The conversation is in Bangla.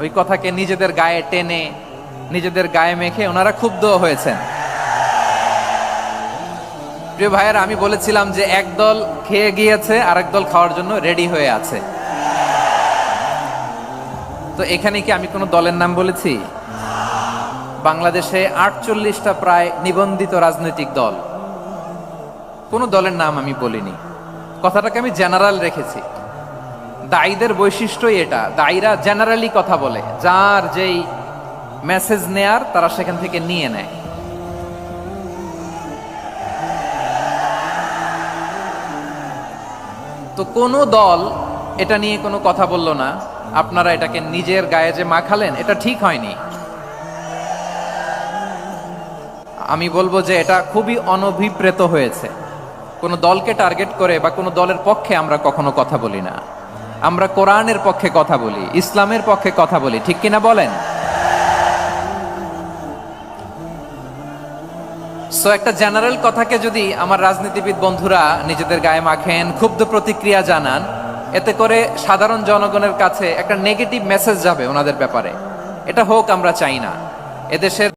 ওই কথাকে নিজেদের গায়ে টেনে নিজেদের গায়ে মেখে ওনারা ক্ষুব্ধ হয়েছেন। প্রিয় ভাইয়েরা, আমি বলেছিলাম যে একদল খেয়ে গিয়েছে, আরেক দল খাওয়ার জন্য রেডি হয়ে আছে। তো এখানে কি আমি কোনো দলের নাম বলেছি? বাংলাদেশে 48টা প্রায় নিবন্ধিত রাজনৈতিক দল, কোন দলের নাম আমি বলিনি। কথাটাকে আমি জেনারেল রেখেছি। দায়ীদের বৈশিষ্ট্যই এটা, দায়ীরা জেনারেলি কথা বলে, যার যেই মেসেজ নেয়ার তারা সেখান থেকে নিয়ে নেয়। তো কোন দল এটা নিয়ে কোনো কথা বলল না, আপনারা এটাকে নিজের গায়ে যে মাখালেন, এটা ঠিক হয়নি। আমি বলবো যে এটা খুবই অনভিপ্রেত হয়েছে। কোন দলকে টার্গেট করে বা কোন দলের পক্ষে আমরা কখনো কথা বলি না। আমরা কোরআনের পক্ষে কথা বলি, ইসলামের পক্ষে কথা বলি, ঠিক কিনা বলেন? সো একটা জেনারেল কথাকে যদি আমার রাজনীতিবিদ বন্ধুরা নিজেদের গায়ে মাখেন, ক্ষুব্ধ প্রতিক্রিয়া জানান, এতে করে সাধারণ জনগণের কাছে একটা নেগেটিভ মেসেজ যাবে ওনাদের ব্যাপারে। এটা হোক আমরা চাই না। এদেশের